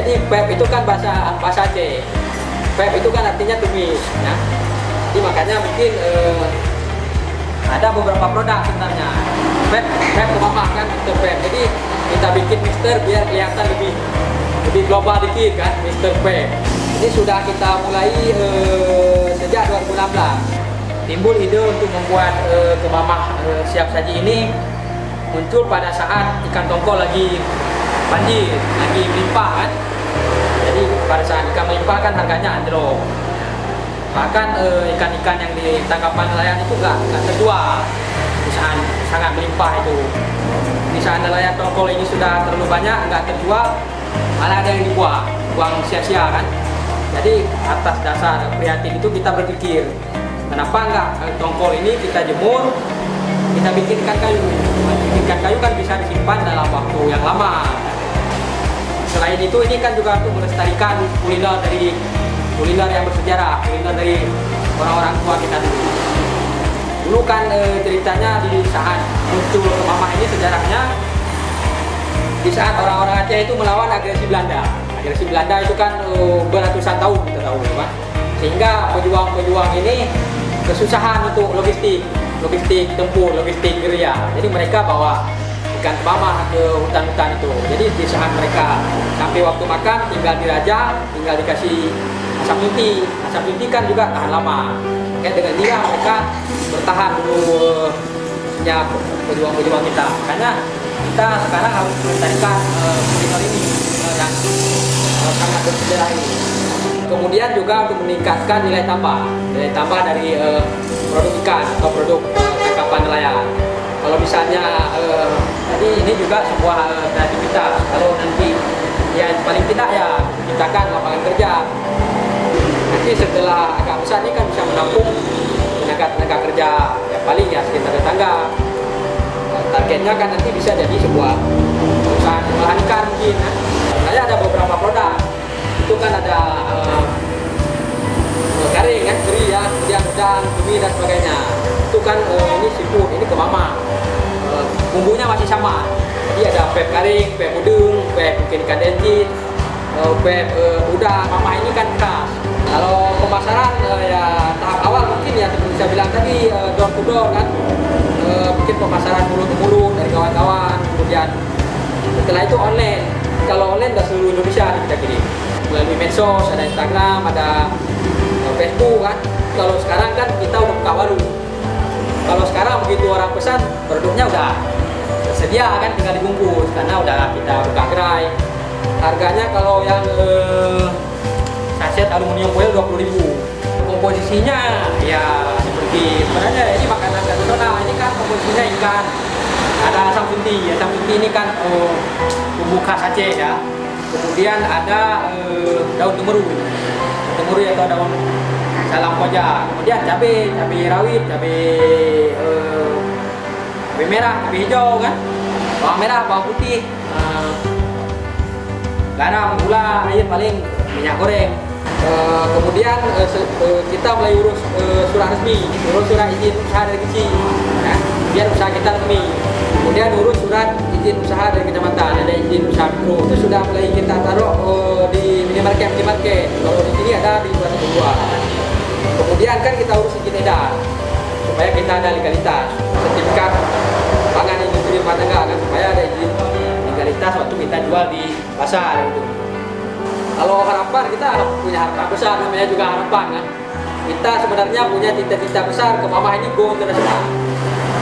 Jadi pep itu kan bahasa Aceh. Pep itu kan artinya tumis, ya. Jadi makanya mungkin ada beberapa produk sebenarnya. Pep kemamah kan Mr. Pep. Jadi kita bikin mixer biar kelihatan lebih global dikit kan, Mr. Pep. Ini sudah kita mulai sejak 2016. Timbul ide untuk membuat kemamah siap saji ini muncul pada saat ikan tongkol lagi banjir, lagi melimpah kan. Jadi pada saat ikan melimpah kan harganya anjlok. Bahkan ikan-ikan yang di tangkapan nelayan itu nggak terjual di saat sangat melimpah itu. Di saat nelayan tongkol ini sudah terlalu banyak nggak terjual, malah ada yang buang sia-sia kan. Jadi atas dasar prihatin itu kita berpikir, kenapa nggak tongkol ini kita jemur, kita bikin ikan kayu. Ikan kayu kan bisa disimpan dalam waktu yang lama. Selain itu ini kan juga untuk melestarikan kuliner yang bersejarah, kuliner dari orang-orang tua kita dulu. Dulu kan ceritanya di saat muncul kemamah ini sejarahnya di saat orang-orang Aceh itu melawan agresi Belanda. Agresi Belanda itu kan beratusan tahun kita tahu kan. Sehingga pejuang-pejuang ini kesusahan untuk logistik tempur, logistik gerilya. Jadi mereka bawa ikan kemamah ke hutan-hutan itu. Jadi di saat mereka sampai waktu makan tinggal dirajang, tinggal dikasih asam inti. Asam inti kan juga tahan lama. Kayak dengan dia mereka bertahan dulu ya pejuang-pejuang kita. Makanya kita sekarang harus melestarikan kuliner ini yang sangat bersejarah ini. Kemudian juga untuk meningkatkan nilai tambah dari produk ikan atau produk tangkapan nelayan. Kalau misalnya tadi ini juga sebuah kreativitas. Kalau nanti ya paling tidak ya menciptakan lapangan kerja. Nanti setelah agak besar ini kan bisa menampung tenaga kerja ya paling ya sekitar tetangga. Targetnya kan nanti bisa jadi sebuah perusahaan olahan ikan mungkin. Saya ada beberapa produk. Itu kan ada garing kan, teri ya, kemudian udang, cumi dan sebagainya. Itu kan ini seafood, ini kemamah. Bumbunya masih sama. Jadi ada pep garing, pep udang, pep mungkin ikan denjit, pep udang. Mama ini kan khas. Kalau pemasaran ya tahap awal mungkin ya seperti saya bilang tadi door to door kan. Mungkin pemasaran mulut ke mulut dari kawan-kawan. Kemudian setelah itu online. Kalau online udah seluruh Indonesia kita kirim. Melalui medsos, ada Instagram, ada Facebook kan. Kalau sekarang kan kita udah buka warung. Kalau sekarang begitu orang pesan, produknya udah tersedia kan, tinggal dibungkus karena udah kita buka gerai. Harganya kalau yang saset aluminium foil 20.000. Komposisinya ya seperti sebenarnya ini makanan tradisional. Ini kan komposisinya ikan. Ada asam putih. Asam putih ini kan bumbu khas Aceh ya. Kemudian ada daun temeru atau daun salam koja. Kemudian cabai rawit, cabai merah, cabai hijau kan, bawang merah, bawang putih, garam, gula, air paling, minyak goreng. Kemudian kita mulai urus surat resmi, urus surat izin usaha dari kecil, ya, biar usaha kita resmi. Kemudian urus surat izin usaha dari kecamatan, ada izin usaha mikro. Itu sudah mulai kita taruh di minimarket. Kalau di sini ada di Buat Kedua. Kemudian kan kita urus izin edar supaya kita ada legalitas, sertifikat pangan industri rumah tangga kan, supaya ada izin legalitas waktu kita jual di pasar gitu. Kalau harapan kita punya harapan besar, namanya juga harapan kan. Kita sebenarnya punya cita-cita besar kemamah ini go internasional.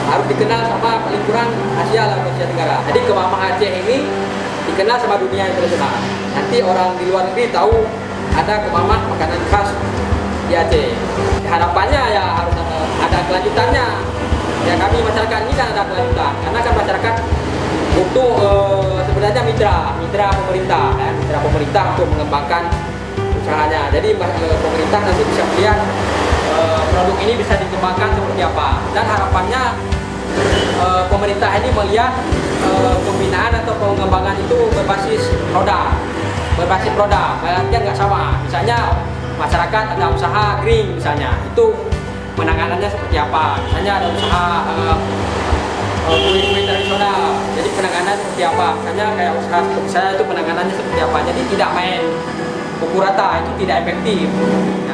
Harus dikenal sama paling kurang Asia lah, Asia Tenggara. Jadi kemamah Aceh ini dikenal sama dunia internasional. Nanti orang di luar negeri tahu ada kemamah makanan khas di Aceh. Harapannya ya harus ada kelanjutannya. Ya kami masyarakat ini kan ada kelanjutan, karena kan masyarakat butuh sebenarnya mitra pemerintah, ya, mitra pemerintah untuk mengembangkan usahanya. Jadi pemerintah nanti bisa melihat produk ini bisa dikembangkan seperti apa, dan harapannya pemerintah ini melihat pembinaan atau pengembangan itu berbasis produk, berarti nggak sama. Misalnya masyarakat ada usaha kering misalnya, itu penanganannya seperti apa. Misalnya ada usaha kue-kue tradisional. Jadi penanganan seperti apa? Misalnya kayak usaha seperti saya itu penanganannya seperti apa? Jadi tidak main pukul rata, itu tidak efektif. Ya,